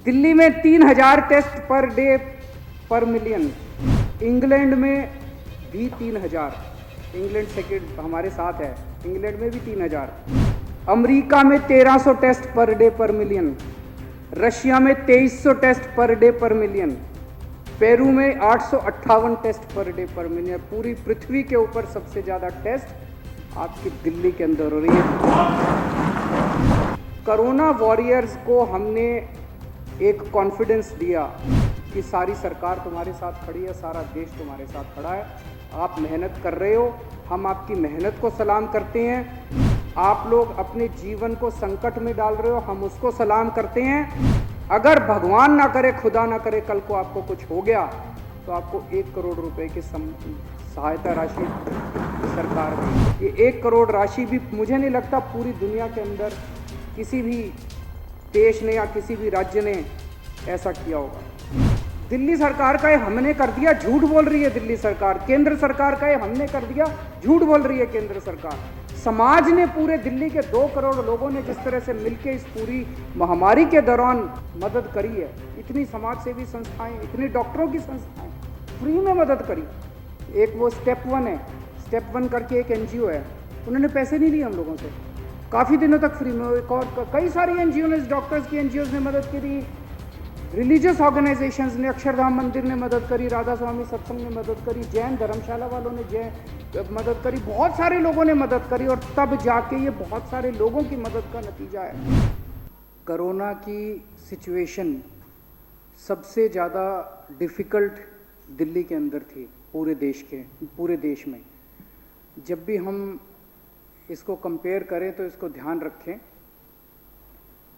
दिल्ली में 3000 test per day पर million. England में भी 3000। इंग्लैंड सेकेंड हमारे साथ है, इंग्लैंड में भी 3000। अमेरिका में 1300 टेस्ट पर डे पर मिलियन। रशिया में 2300 टेस्ट पर डे पर मिलियन। पेरू में 858 टेस्ट पर डे पर मिलियन। पूरी पृथ्वी के ऊपर सबसे ज़्यादा टेस्ट आपकी दिल्ली के अंदर हो रही है। कोरोना वॉरियर्स को हमने एक कॉन्फिडेंस दिया कि सारी सरकार तुम्हारे साथ खड़ी है, सारा देश तुम्हारे साथ खड़ा है, आप मेहनत कर रहे हो, हम आपकी मेहनत को सलाम करते हैं। आप लोग अपने जीवन को संकट में डाल रहे हो, हम उसको सलाम करते हैं। अगर भगवान ना करे, खुदा ना करे, कल को आपको कुछ हो गया तो आपको 1 करोड़ रुपए की सहायता राशि सरकार देगी। ये 1 करोड़ राशि भी मुझे नहीं लगता पूरी दुनिया के अंदर किसी भी देश ने या किसी भी राज्य ने ऐसा किया होगा। दिल्ली सरकार का ये हमने कर दिया, झूठ बोल रही है दिल्ली सरकार। केंद्र सरकार का ये हमने कर दिया, झूठ बोल रही है केंद्र सरकार। समाज ने, पूरे दिल्ली के 2 करोड़ लोगों ने जिस तरह से मिलकर इस पूरी महामारी के दौरान मदद करी है, इतनी समाज सेवी संस्थाएं, इतनी डॉक्टरों की संस्थाएं फ्री में मदद करी। एक वो स्टेप 1 है, स्टेप 1 करके एक NGO है, उन्होंने पैसे नहीं लिए हम लोगों से, काफ़ी दिनों तक फ्री में। एक और कई सारी NGO ने, डॉक्टर्स की NGOs ने मदद करी, रिलीजियस ऑर्गेनाइजेशंस ने, अक्षरधाम मंदिर ने मदद करी, राधा स्वामी सत्संग ने मदद करी, जैन धर्मशाला वालों ने मदद करी, बहुत सारे लोगों ने मदद करी। और तब जाके ये बहुत सारे लोगों की मदद का नतीजा है। कोरोना की सिचुएशन सबसे ज़्यादा डिफ़िकल्ट दिल्ली के अंदर थी, पूरे देश में। जब भी हम इसको कंपेयर करें तो इसको ध्यान रखें,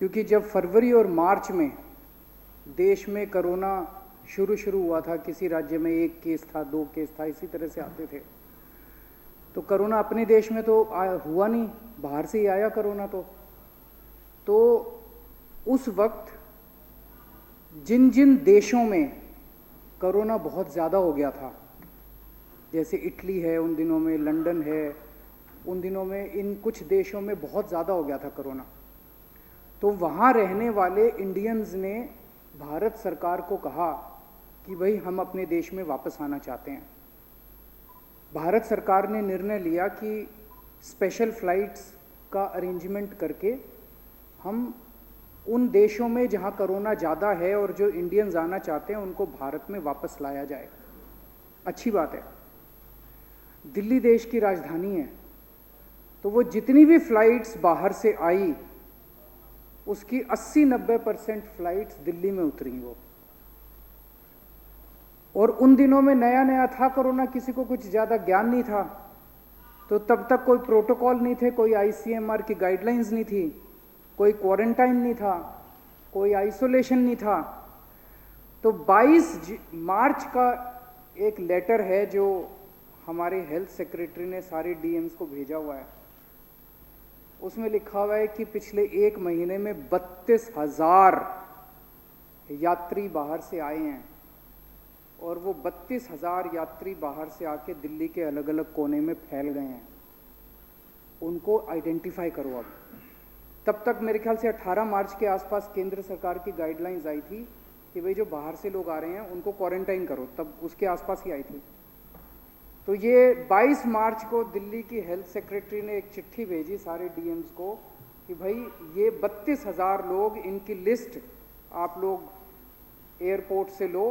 क्योंकि जब फरवरी और मार्च में देश में कोरोना शुरू हुआ था, किसी राज्य में 1 केस था, 2 केस था, इसी तरह से आते थे। तो कोरोना अपने देश में तो हुआ नहीं, बाहर से ही आया कोरोना। तो उस वक्त जिन जिन देशों में कोरोना बहुत ज़्यादा हो गया था, जैसे इटली है उन दिनों में, लंदन है उन दिनों में, इन कुछ देशों में बहुत ज़्यादा हो गया था कोरोना। तो वहाँ रहने वाले इंडियंस ने भारत सरकार को कहा कि भाई हम अपने देश में वापस आना चाहते हैं। भारत सरकार ने निर्णय लिया कि स्पेशल फ़्लाइट्स का अरेंजमेंट करके हम उन देशों में जहाँ कोरोना ज़्यादा है और जो इंडियंस आना चाहते हैं उनको भारत में वापस लाया जाए। अच्छी बात है, दिल्ली देश की राजधानी है, तो वो जितनी भी फ़्लाइट्स बाहर से आई उसकी 80-90% फ़्लाइट्स दिल्ली में उतरी वो। और उन दिनों में नया नया था कोरोना, किसी को कुछ ज़्यादा ज्ञान नहीं था, तो तब तक कोई प्रोटोकॉल नहीं थे, कोई ICMR की गाइडलाइंस नहीं थी, कोई क्वारंटाइन नहीं था, कोई आइसोलेशन नहीं था। तो 22 मार्च का एक लेटर है जो हमारे हेल्थ सेक्रेटरी ने सारे DMs को भेजा हुआ है। उसमें लिखा हुआ है कि पिछले 1 महीने में 32,000 यात्री बाहर से आए हैं, और वो 32,000 यात्री बाहर से आके दिल्ली के अलग अलग कोने में फैल गए हैं। उनको आइडेंटिफाई करो। अब तब तक मेरे ख्याल से 18 मार्च के आसपास केंद्र सरकार की गाइडलाइंस आई थी कि भाई जो बाहर से लोग आ रहे हैं उनको क्वारंटाइन करो, तब उसके आसपास ही आई थी। तो ये 22 मार्च को दिल्ली की हेल्थ सेक्रेटरी ने एक चिट्ठी भेजी सारे DMs को कि भाई ये 32,000 लोग, इनकी लिस्ट आप लोग एयरपोर्ट से लो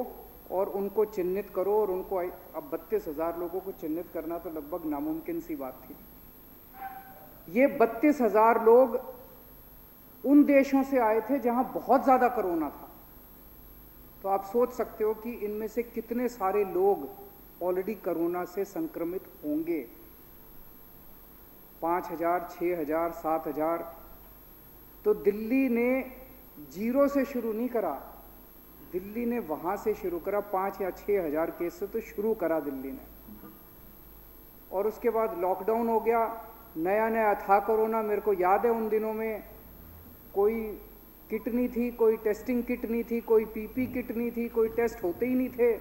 और उनको चिन्हित करो। और उनको अब 32,000 लोगों को चिन्हित करना तो लगभग नामुमकिन सी बात थी। ये 32,000 लोग उन देशों से आए थे जहां बहुत ज़्यादा कोरोना था। तो आप सोच सकते हो कि इनमें से कितने सारे लोग ऑलरेडी कोरोना से संक्रमित होंगे। 5,000, 6,000, 7,000। तो दिल्ली ने 0 से शुरू नहीं करा, दिल्ली ने वहाँ से शुरू करा, 5 या 6,000 केस से तो शुरू करा दिल्ली ने। और उसके बाद लॉकडाउन हो गया, नया नया था कोरोना। मेरे को याद है उन दिनों में कोई किट नहीं थी, कोई टेस्टिंग किट नहीं थी, कोई PP किट नहीं थी, कोई टेस्ट होते ही नहीं थे।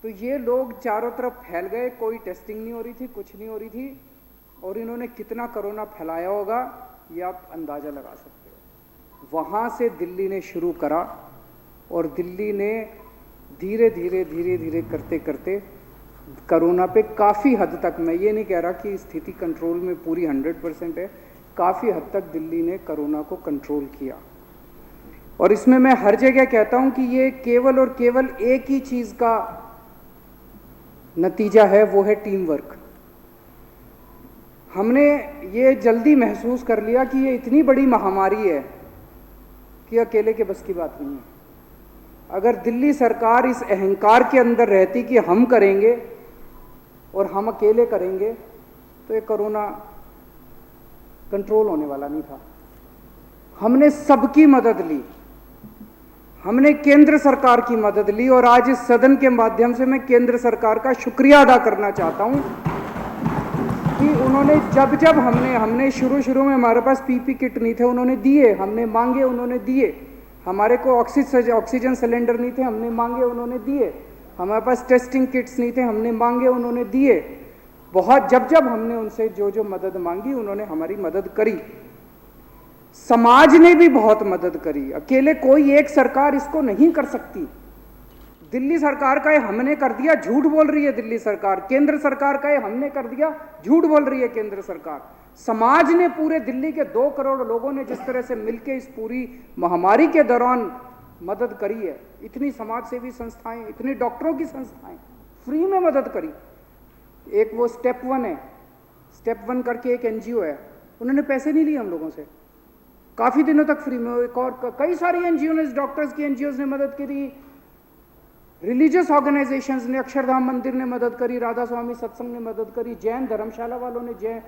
तो ये लोग चारों तरफ फैल गए, कोई टेस्टिंग नहीं हो रही थी, कुछ नहीं हो रही थी, और इन्होंने कितना कोरोना फैलाया होगा ये आप अंदाज़ा लगा सकते हो। वहाँ से दिल्ली ने शुरू करा और दिल्ली ने धीरे धीरे करते करते कोरोना पे काफ़ी हद तक, मैं ये नहीं कह रहा कि स्थिति कंट्रोल में पूरी 100% है, काफ़ी हद तक दिल्ली ने कोरोना को कंट्रोल किया। और इसमें मैं हर जगह कहता हूँ कि ये केवल और केवल एक ही चीज़ का नतीजा है, वो है टीम वर्क। हमने ये जल्दी महसूस कर लिया कि ये इतनी बड़ी महामारी है कि अकेले के बस की बात नहीं है। अगर दिल्ली सरकार इस अहंकार के अंदर रहती कि हम करेंगे और हम अकेले करेंगे, तो ये कोरोना कंट्रोल होने वाला नहीं था। हमने सबकी मदद ली, हमने केंद्र सरकार की मदद ली, और आज इस सदन के माध्यम से मैं केंद्र सरकार का शुक्रिया अदा करना चाहता हूं कि उन्होंने जब हमने शुरू में हमारे पास पीपी किट नहीं थे, उन्होंने दिए, हमने मांगे उन्होंने दिए। हमारे को ऑक्सीजन सिलेंडर नहीं थे, हमने मांगे उन्होंने दिए। हमारे पास टेस्टिंग किट्स नहीं थे, हमने मांगे उन्होंने दिए। बहुत जब हमने उनसे जो मदद मांगी उन्होंने हमारी मदद करी। समाज ने भी बहुत मदद करी। अकेले कोई एक सरकार इसको नहीं कर सकती। दिल्ली सरकार का ये हमने कर दिया, झूठ बोल रही है दिल्ली सरकार। केंद्र सरकार का ये हमने कर दिया, झूठ बोल रही है केंद्र सरकार। समाज ने, पूरे दिल्ली के 2 करोड़ लोगों ने जिस तरह से मिलकर इस पूरी महामारी के दौरान मदद करी है, इतनी समाज सेवी संस्थाएं, इतनी डॉक्टरों की संस्थाएं फ्री में मदद करी। एक वो स्टेप 1 है, स्टेप 1 करके एक एनजीओ है, उन्होंने पैसे नहीं लिए हम लोगों से, काफी दिनों तक फ्री में। एक और कई सारी एनजीओ ने, डॉक्टर्स की एनजीओ ने मदद करी, रिलीजियस ऑर्गेनाइजेशंस ने, अक्षरधाम मंदिर ने मदद करी, राधा स्वामी सत्संग ने मदद करी, जैन धर्मशाला वालों ने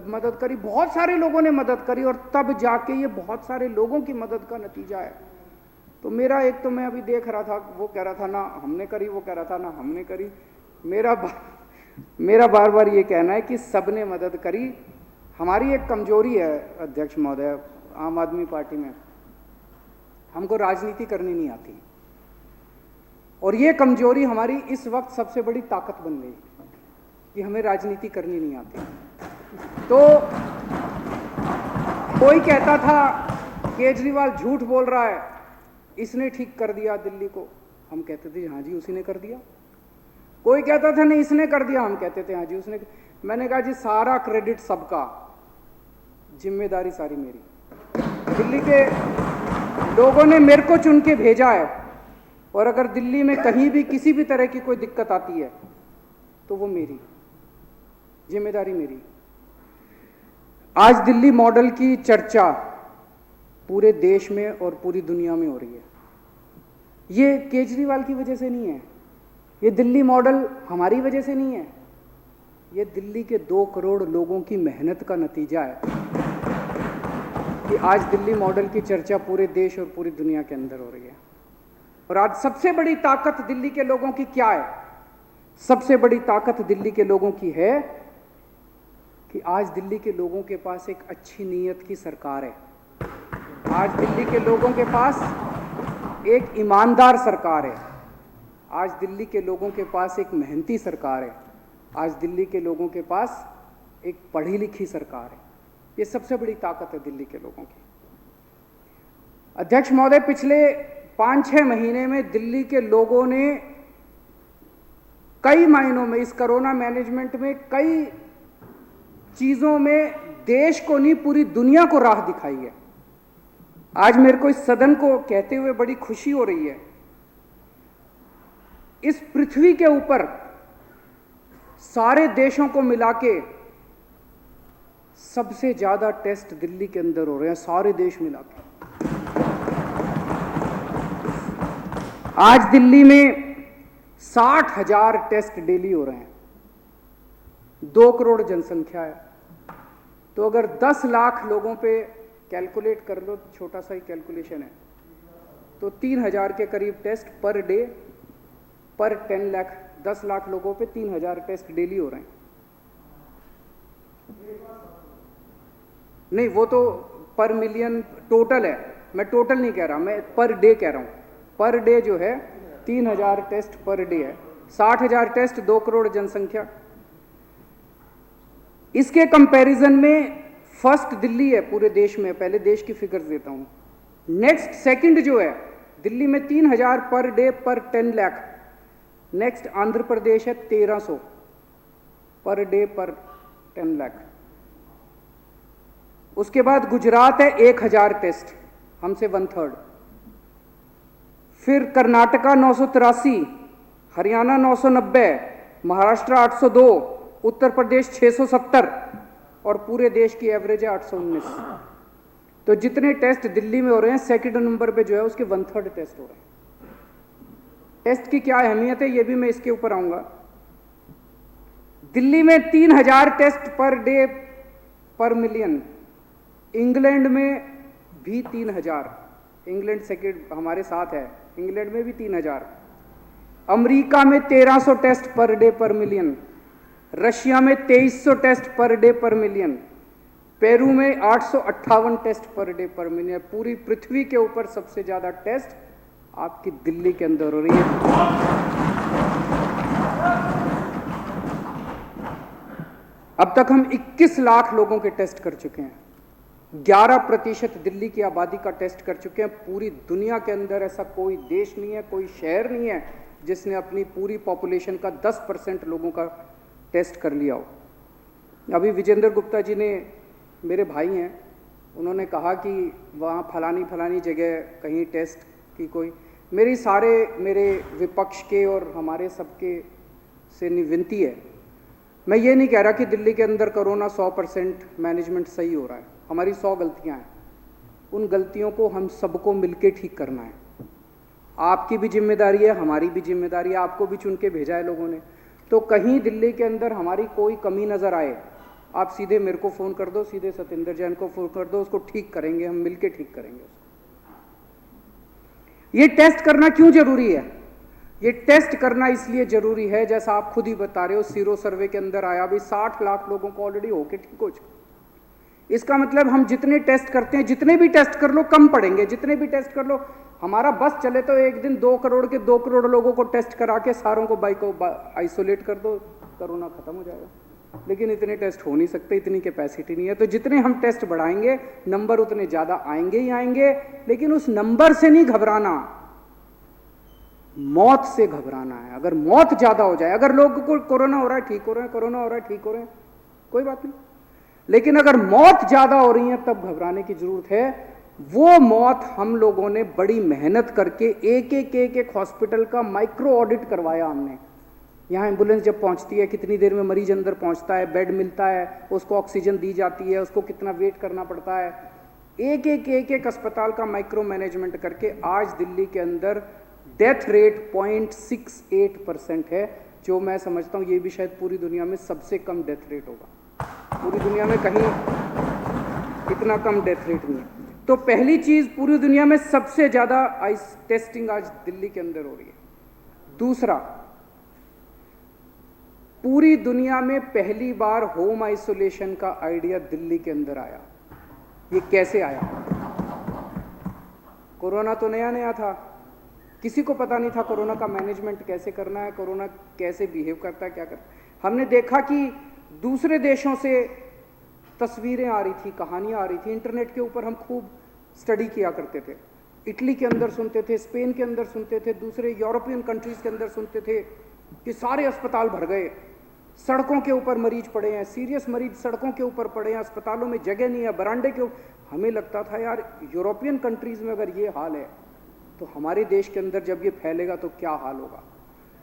मदद करी, बहुत सारे लोगों ने मदद करी। और तब जाके ये बहुत सारे लोगों की मदद का नतीजा है। तो मेरा एक, तो मैं अभी देख रहा था, वो कह रहा था ना हमने करी, वो कह रहा था ना हमने करी। मेरा बार बार ये कहना है कि सबने मदद करी। हमारी एक कमजोरी है अध्यक्ष महोदय, आम आदमी पार्टी में हमको राजनीति करनी नहीं आती, और ये कमजोरी हमारी इस वक्त सबसे बड़ी ताकत बन गई कि हमें राजनीति करनी नहीं आती। तो कोई कहता था केजरीवाल झूठ बोल रहा है, इसने ठीक कर दिया दिल्ली को, हम कहते थे हाँ जी उसी ने कर दिया। कोई कहता था नहीं इसने कर दिया, हम कहते थे हाँ जी उसने। मैंने कहा जी सारा क्रेडिट सबका, जिम्मेदारी सारी मेरी। दिल्ली के लोगों ने मेरे को चुन के भेजा है, और अगर दिल्ली में कहीं भी किसी भी तरह की कोई दिक्कत आती है तो वो मेरी जिम्मेदारी मेरी। आज दिल्ली मॉडल की चर्चा पूरे देश में और पूरी दुनिया में हो रही है। ये केजरीवाल की वजह से नहीं है, ये दिल्ली मॉडल हमारी वजह से नहीं है, ये दिल्ली के 2 करोड़ लोगों की मेहनत का नतीजा है कि आज दिल्ली मॉडल की चर्चा पूरे देश और पूरी दुनिया के अंदर हो रही है। और आज सबसे बड़ी ताकत दिल्ली के लोगों की क्या है? सबसे बड़ी ताकत दिल्ली के लोगों की है कि आज दिल्ली के लोगों के पास एक अच्छी नीयत की सरकार है। आज दिल्ली के लोगों के पास एक ईमानदार सरकार है। आज दिल्ली के लोगों के पास एक मेहनती सरकार है। आज दिल्ली के लोगों के पास एक पढ़ी लिखी सरकार है। ये सबसे बड़ी ताकत है दिल्ली के लोगों की। अध्यक्ष महोदय, पिछले 5-6 महीने में दिल्ली के लोगों ने कई मायनों में इस कोरोना मैनेजमेंट में कई चीजों में देश को नहीं पूरी दुनिया को राह दिखाई है। आज मेरे को इस सदन को कहते हुए बड़ी खुशी हो रही है। इस पृथ्वी के ऊपर सारे देशों को मिला के सबसे ज्यादा टेस्ट दिल्ली के अंदर हो रहे हैं, सारे देश मिला के। आज दिल्ली में 60,000 टेस्ट डेली हो रहे हैं। 2 करोड़ जनसंख्या है, तो अगर 10 लाख लोगों पे कैलकुलेट कर लो, छोटा सा ही कैलकुलेशन है, तो 3,000 के करीब टेस्ट पर डे, पर 10 लाख लोगों पे 3,000 टेस्ट डेली हो रहे हैं। नहीं, वो तो पर मिलियन टोटल है, मैं टोटल नहीं कह रहा, मैं पर डे कह रहा हूं। पर डे जो है 3,000 टेस्ट पर डे है। 60,000 टेस्ट, 2 करोड़ जनसंख्या। इसके कंपैरिजन में फर्स्ट दिल्ली है पूरे देश में। पहले देश की फिगर्स देता हूं। नेक्स्ट सेकंड जो है दिल्ली में 3000 पर डे पर 10 लाख। नेक्स्ट आंध्र प्रदेश है 1300 पर डे पर 10 लाख। उसके बाद गुजरात है 1000 टेस्ट, हमसे 1/3। फिर कर्नाटका 983, हरियाणा 990, महाराष्ट्र 802, उत्तर प्रदेश 670 और पूरे देश की एवरेज है 819। तो जितने टेस्ट दिल्ली में हो रहे हैं सेकंड नंबर पे जो है उसके 1/3 टेस्ट हो रहे हैं। टेस्ट की क्या अहमियत है ये भी मैं इसके ऊपर आऊंगा। दिल्ली में 3000 टेस्ट पर डे पर मिलियन। इंग्लैंड में भी 3000, इंग्लैंड सेकंड हमारे साथ है, इंग्लैंड में भी 3000। अमेरिका में 1300 टेस्ट पर डे पर मिलियन। रशिया में 2300 टेस्ट पर डे पर मिलियन। पेरू में 858 टेस्ट पर डे पर मिलियन। पूरी पृथ्वी के ऊपर सबसे ज्यादा टेस्ट आपकी दिल्ली के अंदर हो रही है। अब तक हम 21 लाख लोगों के टेस्ट कर चुके हैं। 11% दिल्ली की आबादी का टेस्ट कर चुके हैं। पूरी दुनिया के अंदर ऐसा कोई देश नहीं है, कोई शहर नहीं है जिसने अपनी पूरी पॉपुलेशन का 10% लोगों का टेस्ट कर लिया हो। अभी विजेंद्र गुप्ता जी ने, मेरे भाई हैं, उन्होंने कहा कि वहाँ फलानी जगह कहीं टेस्ट की कोई, मेरे विपक्ष के और हमारे सबके से विनती है, मैं ये नहीं कह रहा कि दिल्ली के अंदर कोरोना 100% मैनेजमेंट सही हो रहा है। हमारी 100 गलतियाँ हैं, उन गलतियों को हम सबको मिलके ठीक करना है। आपकी भी जिम्मेदारी है, हमारी भी जिम्मेदारी है, आपको भी चुन के भेजा है लोगों ने। तो कहीं दिल्ली के अंदर हमारी कोई कमी नज़र आए, आप सीधे मेरे को फ़ोन कर दो, सीधे सतेंद्र जैन को फ़ोन कर दो, उसको ठीक करेंगे, हम मिलके ठीक करेंगे उसको। ये टेस्ट करना क्यों जरूरी है? ये टेस्ट करना इसलिए जरूरी है, जैसा आप खुद ही बता रहे हो, सीरो सर्वे के अंदर आया भी 60 लाख लोगों को ऑलरेडी होके ठीक हो चुका। इसका मतलब हम जितने टेस्ट करते हैं, जितने भी टेस्ट कर लो कम पड़ेंगे, जितने भी टेस्ट कर लो। हमारा बस चले तो एक दिन 2 करोड़ लोगों को टेस्ट करा के सारों को आइसोलेट कर दो, कोरोना खत्म हो जाएगा। लेकिन इतने टेस्ट हो नहीं सकते, इतनी कैपेसिटी नहीं है। तो जितने हम टेस्ट बढ़ाएंगे नंबर उतने ज़्यादा आएंगे ही आएंगे। लेकिन उस नंबर से नहीं घबराना, मौत से घबराना है। अगर मौत ज़्यादा हो जाए, अगर लोगों को कोरोना हो रहा है ठीक हो रहे हैं, कोरोना हो रहा है ठीक हो रहे हैं, कोई बात नहीं। लेकिन अगर मौत ज़्यादा हो रही है तब घबराने की ज़रूरत है। वो मौत हम लोगों ने बड़ी मेहनत करके एक हॉस्पिटल का माइक्रो ऑडिट करवाया हमने। यहाँ एम्बुलेंस जब पहुँचती है, कितनी देर में मरीज अंदर पहुँचता है, बेड मिलता है, उसको ऑक्सीजन दी जाती है, उसको कितना वेट करना पड़ता है। एक अस्पताल का माइक्रो मैनेजमेंट करके आज दिल्ली के अंदर डेथ रेट 0.68% है, जो मैं समझता हूँ ये भी शायद पूरी दुनिया में सबसे कम डेथ रेट होगा। पूरी दुनिया में कहीं इतना कम डेथ रेट नहीं है। तो पहली चीज़, पूरी दुनिया में सबसे ज़्यादा आइस टेस्टिंग आज दिल्ली के अंदर हो रही है। दूसरा, पूरी दुनिया में पहली बार होम आइसोलेशन का आइडिया दिल्ली के अंदर आया। ये कैसे आया? कोरोना तो नया था, किसी को पता नहीं था कोरोना का मैनेजमेंट कैसे करना है, कोरोना कैसे बिहेव करता है, क्या करता है। हमने देखा कि दूसरे देशों से तस्वीरें आ रही थी, कहानियाँ आ रही थी, इंटरनेट के ऊपर हम खूब स्टडी किया करते थे। इटली के अंदर सुनते थे, स्पेन के अंदर सुनते थे, दूसरे यूरोपियन कंट्रीज़ के अंदर सुनते थे कि सारे अस्पताल भर गए, सड़कों के ऊपर मरीज पड़े हैं, सीरियस मरीज सड़कों के ऊपर पड़े हैं, अस्पतालों में जगह नहीं है, बरामदे के ऊपर। हमें लगता था यार यूरोपियन कंट्रीज़ में अगर ये हाल है तो हमारे देश के अंदर जब ये फैलेगा तो क्या हाल होगा।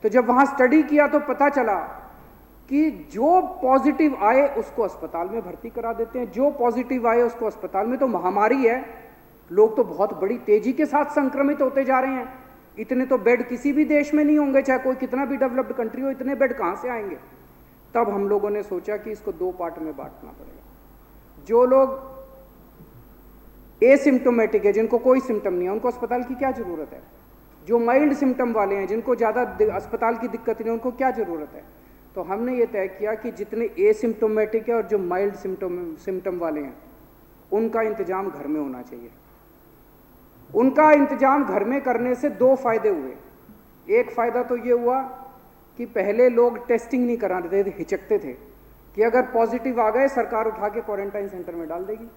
तो जब वहाँ स्टडी किया तो पता चला कि जो पॉजिटिव आए उसको अस्पताल में भर्ती करा देते हैं, जो पॉजिटिव आए उसको अस्पताल में। तो महामारी है, लोग तो बहुत बड़ी तेजी के साथ संक्रमित होते जा रहे हैं। इतने तो बेड किसी भी देश में नहीं होंगे, चाहे कोई कितना भी डेवलप्ड कंट्री हो, इतने बेड कहाँ से आएंगे। तब हम लोगों ने सोचा कि इसको 2 पार्ट में बांटना पड़ेगा। जो लोग एसिम्टोमेटिक है, जिनको कोई सिम्टम नहीं है, उनको अस्पताल की क्या ज़रूरत है। जो माइल्ड सिम्टम वाले हैं, जिनको ज़्यादा अस्पताल की दिक्कत नहीं है, उनको क्या ज़रूरत है। तो हमने ये तय किया कि जितने एसिम्टोमेटिक है और जो माइल्ड सिम्टम वाले हैं, उनका इंतजाम घर में होना चाहिए। उनका इंतजाम घर में करने से 2 फायदे हुए। एक फ़ायदा तो ये हुआ कि पहले लोग टेस्टिंग नहीं कराते थे, हिचकते थे कि अगर पॉजिटिव आ गए सरकार उठा के क्वारंटाइन सेंटर में डाल देगी।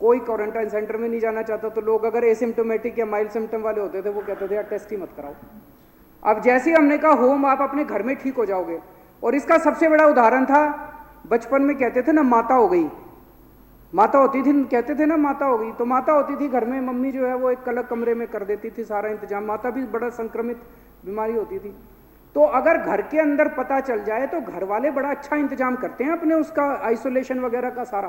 कोई क्वारंटाइन सेंटर में नहीं जाना चाहता, तो लोग अगर एसिम्टोमेटिक या माइल्ड सिम्टम वाले होते थे वो कहते थे यार टेस्ट ही मत कराओ। अब जैसे ही हमने कहा होम, आप अपने घर में ठीक हो जाओगे। और इसका सबसे बड़ा उदाहरण था, बचपन में कहते थे ना माता हो गई, माता होती थी, कहते थे ना माता हो गई, तो माता होती थी घर में, मम्मी जो है वो एक अलग कमरे में कर देती थी सारा इंतजाम। माता भी बड़ा संक्रमित बीमारी होती थी। तो अगर घर के अंदर पता चल जाए तो घर वाले बड़ा अच्छा इंतजाम करते हैं अपने उसका, आइसोलेशन वगैरह का सारा।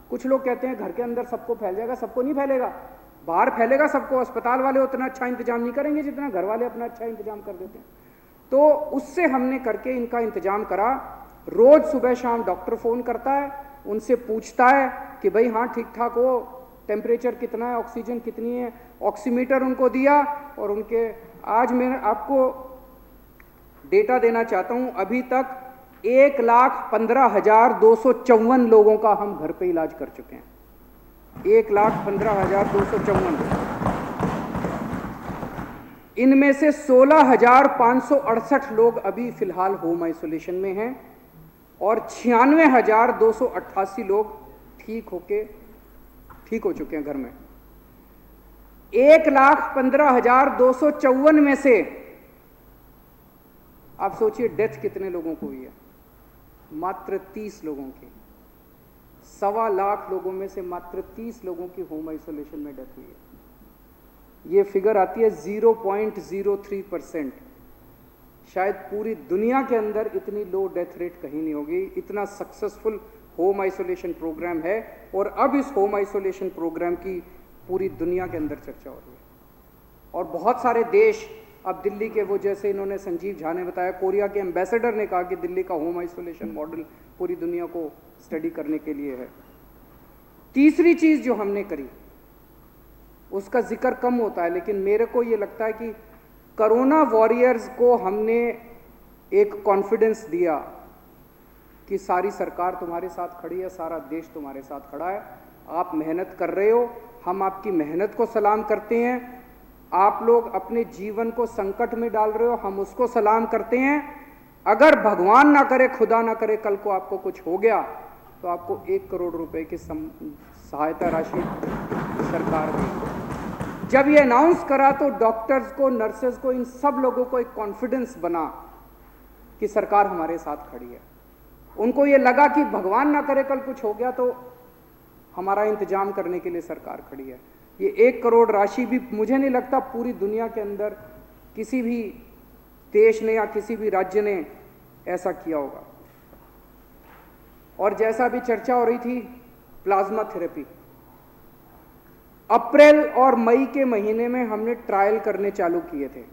कुछ लोग कहते हैं घर के अंदर सबको फैल जाएगा, सबको नहीं फैलेगा, बाहर फैलेगा सबको। अस्पताल वाले उतना अच्छा इंतजाम नहीं करेंगे जितना घर वाले अपना अच्छा इंतजाम कर देते हैं। तो उससे हमने करके इनका इंतजाम करा। रोज सुबह शाम डॉक्टर फोन करता है, उनसे पूछता है कि भाई हाँ ठीक ठाक हो, टेम्परेचर कितना है, ऑक्सीजन कितनी है, ऑक्सीमीटर उनको दिया। और उनके आज मैं आपको डेटा देना चाहता हूं, अभी तक 1,15,254 लोगों का हम घर पे इलाज कर चुके हैं। 1,15,254। इनमें से 16,568 लोग अभी फिलहाल होम आइसोलेशन में हैं और 96,288 लोग ठीक हो चुके हैं घर में। 1,15,254 में से आप सोचिए डेथ कितने लोगों को हुई है? मात्र 30 लोगों की। 1.25 लाख लोगों में से मात्र 30 लोगों की होम आइसोलेशन में डेथ हुई है। ये फिगर आती है 0.03%। शायद पूरी दुनिया के अंदर इतनी लो डेथ रेट कहीं नहीं होगी। इतना सक्सेसफुल होम आइसोलेशन प्रोग्राम है और अब इस होम आइसोलेशन प्रोग्राम की पूरी दुनिया के अंदर चर्चा हो रही है। और बहुत सारे देश अब दिल्ली के, वो जैसे इन्होंने संजीव झा ने बताया, कोरिया के एम्बेसडर ने कहा कि दिल्ली का होम आइसोलेशन मॉडल पूरी दुनिया को स्टडी करने के लिए है। तीसरी चीज जो हमने करी उसका जिक्र कम होता है, लेकिन मेरे को ये लगता है कि कोरोना वॉरियर्स को हमने एक कॉन्फिडेंस दिया कि सारी सरकार तुम्हारे साथ खड़ी है, सारा देश तुम्हारे साथ खड़ा है, आप मेहनत कर रहे हो, हम आपकी मेहनत को सलाम करते हैं। आप लोग अपने जीवन को संकट में डाल रहे हो, हम उसको सलाम करते हैं। अगर भगवान ना करे, खुदा ना करे, कल को आपको कुछ हो गया तो आपको 1 करोड़ रुपए की सहायता राशि सरकार देगी। जब ये अनाउंस करा तो डॉक्टर्स को, नर्सेज को, इन सब लोगों को एक कॉन्फिडेंस बना कि सरकार हमारे साथ खड़ी है। उनको ये लगा कि भगवान ना करे कल कुछ हो गया तो हमारा इंतजाम करने के लिए सरकार खड़ी है। ये 1 करोड़ राशि भी मुझे नहीं लगता पूरी दुनिया के अंदर किसी भी देश ने या किसी भी राज्य ने ऐसा किया होगा। और जैसा भी चर्चा हो रही थी, प्लाज्मा थेरेपी, अप्रैल और मई के महीने में हमने ट्रायल करने चालू किए थे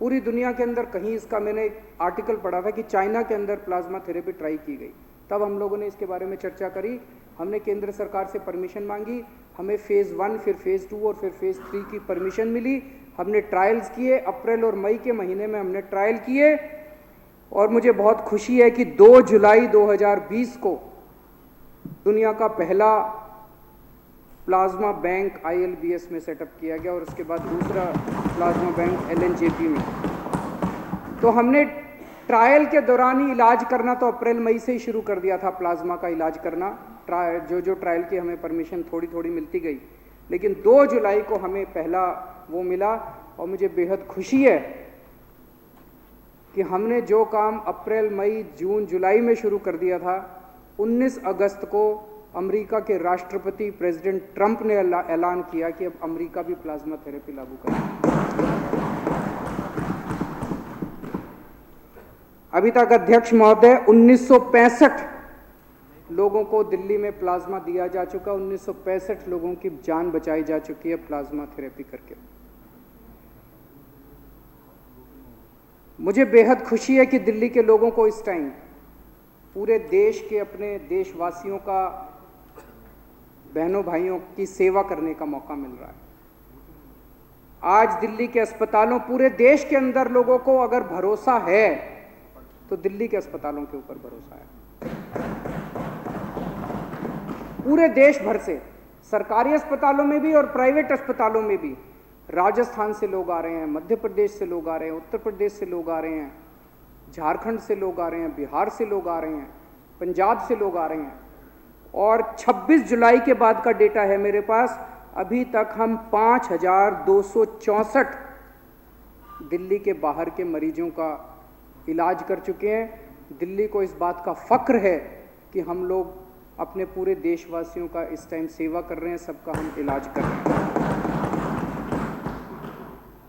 पूरी दुनिया के अंदर। कहीं इसका मैंने एक आर्टिकल पढ़ा था कि चाइना के अंदर प्लाज्मा थेरेपी ट्राई की गई। तब हम लोगों ने इसके बारे में चर्चा करी, हमने केंद्र सरकार से परमिशन मांगी, हमें फेज़ 1, फिर फेज़ 2 और फिर फेज़ 3 की परमिशन मिली। हमने ट्रायल्स किए, अप्रैल और मई के महीने में हमने ट्रायल किए। और मुझे बहुत खुशी है कि 2 जुलाई 2020 को दुनिया का पहला प्लाज्मा बैंक ILBS में सेटअप किया गया और उसके बाद दूसरा प्लाज्मा बैंक LNJP में। तो हमने ट्रायल के दौरान ही इलाज करना तो अप्रैल मई से ही शुरू कर दिया था, प्लाज्मा का इलाज करना। जो ट्रायल की हमें परमिशन थोड़ी थोड़ी मिलती गई, लेकिन 2 जुलाई को हमें पहला वो मिला। और मुझे बेहद खुशी है कि हमने जो काम अप्रैल, मई, जून, जुलाई में शुरू कर दिया था, 19 अगस्त को अमेरिका के राष्ट्रपति प्रेसिडेंट ट्रंप ने ऐलान किया कि अब अमेरिका भी प्लाज्मा थेरेपी लागू करेगा। अभी तक अध्यक्ष महोदय 1965 लोगों को दिल्ली में प्लाज्मा दिया जा चुका, 1965 लोगों की जान बचाई जा चुकी है प्लाज्मा थेरेपी करके। मुझे बेहद खुशी है कि दिल्ली के लोगों को इस टाइम पूरे देश के, अपने देशवासियों का, बहनों भाइयों की सेवा करने का मौका मिल रहा है। आज दिल्ली के अस्पतालों, पूरे देश के अंदर लोगों को अगर भरोसा है तो दिल्ली के अस्पतालों के ऊपर भरोसा है। पूरे देश भर से, सरकारी अस्पतालों में भी और प्राइवेट अस्पतालों में भी, राजस्थान से लोग आ रहे हैं, मध्य प्रदेश से लोग आ रहे हैं, उत्तर प्रदेश से लोग आ रहे हैं, झारखंड से लोग आ रहे हैं, बिहार से लोग आ रहे हैं, पंजाब से लोग आ रहे हैं। और 26 जुलाई के बाद का डेटा है मेरे पास, अभी तक हम 5,264 दिल्ली के बाहर के मरीजों का इलाज कर चुके हैं। दिल्ली को इस बात का फ़ख्र है कि हम लोग अपने पूरे देशवासियों का इस टाइम सेवा कर रहे हैं, सबका हम इलाज कर रहे हैं।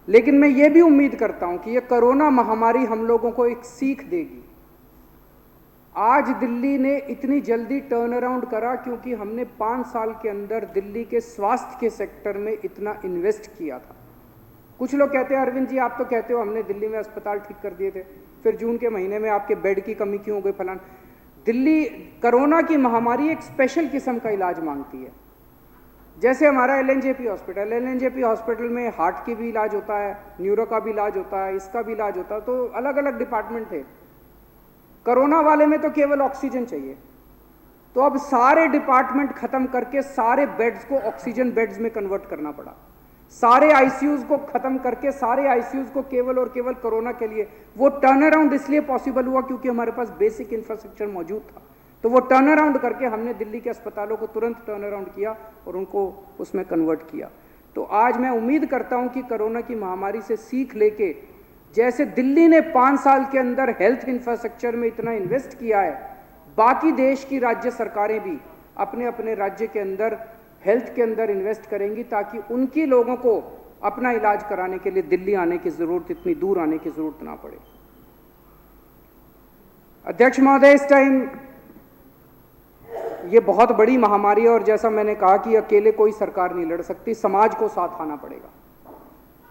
लेकिन मैं ये भी उम्मीद करता हूं कि ये कोरोना महामारी हम लोगों को एक सीख देगी। आज दिल्ली ने इतनी जल्दी टर्न अराउंड करा क्योंकि हमने 5 साल के अंदर दिल्ली के स्वास्थ्य के सेक्टर में इतना इन्वेस्ट किया था। कुछ लोग कहते हैं अरविंद जी आप तो कहते हो हमने दिल्ली में अस्पताल ठीक कर दिए थे, फिर जून के महीने में आपके बेड की कमी क्यों हो गई फलान। दिल्ली कोरोना की महामारी एक स्पेशल किस्म का इलाज मांगती है। जैसे हमारा एलएनजेपी हॉस्पिटल में हार्ट की भी इलाज होता है, न्यूरो का भी इलाज होता है, इसका भी इलाज होता है, तो अलग अलग डिपार्टमेंट थे। कोरोना वाले में तो केवल ऑक्सीजन चाहिए, तो अब सारे डिपार्टमेंट खत्म करके सारे बेड्स को ऑक्सीजन बेड्स में कन्वर्ट करना पड़ा। सारे आईसीयूज को खत्म करके सारे आईसीयूज को केवल और केवल कोरोना के लिए। वो टर्न अराउंड इसलिए पॉसिबल हुआ क्योंकि हमारे पास बेसिक इंफ्रास्ट्रक्चर मौजूद था। तो वो टर्न अराउंड करके हमने दिल्ली के अस्पतालों को तुरंत टर्न अराउंड किया और उनको उसमें कन्वर्ट किया। तो आज मैं उम्मीद करता हूं कि कोरोना की महामारी से सीख लेके, जैसे दिल्ली ने 5 साल के अंदर हेल्थ इंफ्रास्ट्रक्चर में इतना इन्वेस्ट किया है, बाकी देश की राज्य सरकारें भी अपने अपने राज्य के अंदर हेल्थ के अंदर इन्वेस्ट करेंगी ताकि उनकी लोगों को अपना इलाज कराने के लिए दिल्ली आने की जरूरत, इतनी दूर आने की जरूरत ना पड़े। अध्यक्ष महोदय, इस टाइम ये बहुत बड़ी महामारी है और जैसा मैंने कहा कि अकेले कोई सरकार नहीं लड़ सकती, समाज को साथ आना पड़ेगा।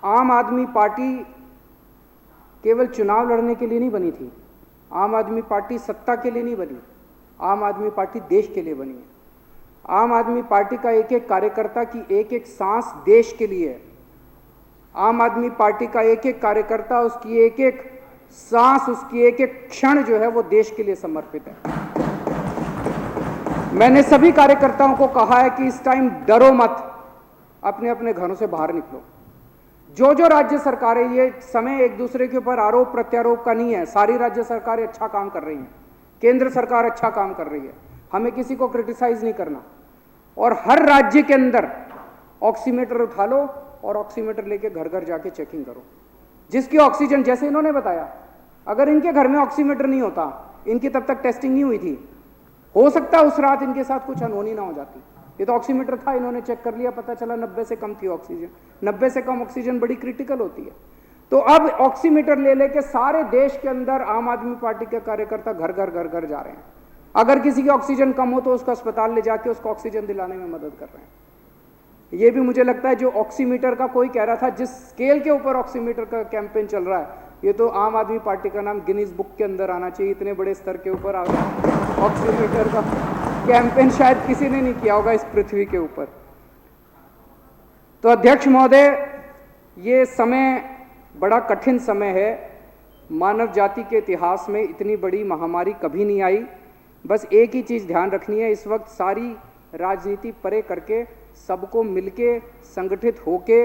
आम आदमी पार्टी केवल चुनाव लड़ने के लिए नहीं बनी थी, आम आदमी पार्टी सत्ता के लिए नहीं बनी, आम आदमी पार्टी देश के लिए बनी है। आम आदमी पार्टी का एक एक कार्यकर्ता की एक एक सांस देश के लिए है। आम आदमी पार्टी का एक एक कार्यकर्ता, उसकी एक एक सांस, उसकी एक एक क्षण जो है वो देश के लिए समर्पित है। मैंने सभी कार्यकर्ताओं को कहा है कि इस टाइम डरो मत, अपने अपने घरों से बाहर निकलो। जो राज्य सरकारें, ये समय एक दूसरे के ऊपर आरोप प्रत्यारोप का नहीं है, सारी राज्य सरकारें अच्छा काम कर रही हैं, केंद्र सरकार अच्छा काम कर रही है, हमें किसी को क्रिटिसाइज नहीं करना। और हर राज्य के अंदर ऑक्सीमीटर उठा लो और ऑक्सीमीटर लेके घर घर जाके चेकिंग करो। जिसकी ऑक्सीजन, जैसे इन्होंने बताया, अगर इनके घर में ऑक्सीमीटर नहीं होता, इनकी तब तक टेस्टिंग नहीं हुई थी, हो सकता है उस रात इनके साथ कुछ अनहोनी ना हो जाती। ये तो ऑक्सीमीटर था, इन्होंने चेक कर लिया, पता चला 90 से कम थी ऑक्सीजन। 90 से कम ऑक्सीजन बड़ी क्रिटिकल होती है। तो अब ऑक्सीमीटर ले लेके सारे देश के अंदर आम आदमी पार्टी के कार्यकर्ता घर घर जा रहे हैं। अगर किसी की ऑक्सीजन कम हो तो उसको अस्पताल ले जाके उसको ऑक्सीजन दिलाने में मदद कर रहे हैं। ये भी मुझे लगता है, जो ऑक्सीमीटर का कोई कह रहा था, जिस स्केल के ऊपर ऑक्सीमीटर का कैंपेन चल रहा है, ये तो आम आदमी पार्टी का नाम गिनीज बुक के अंदर आना चाहिए। इतने बड़े स्तर के ऊपर आ गया ऑक्सीमीटर का कैंपेन, शायद किसी ने नहीं किया होगा इस पृथ्वी के ऊपर। तो अध्यक्ष महोदय, ये समय बड़ा कठिन समय है। मानव जाति के इतिहास में इतनी बड़ी महामारी कभी नहीं आई। बस एक ही चीज़ ध्यान रखनी है, इस वक्त सारी राजनीति परे करके सबको मिलके संगठित होके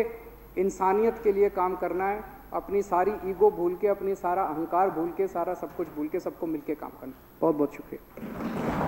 इंसानियत के लिए काम करना है। अपनी सारी ईगो भूल के, अपनी सारा अहंकार भूल के, सारा सब कुछ भूल के सबको मिलके काम करना। बहुत बहुत शुक्रिया।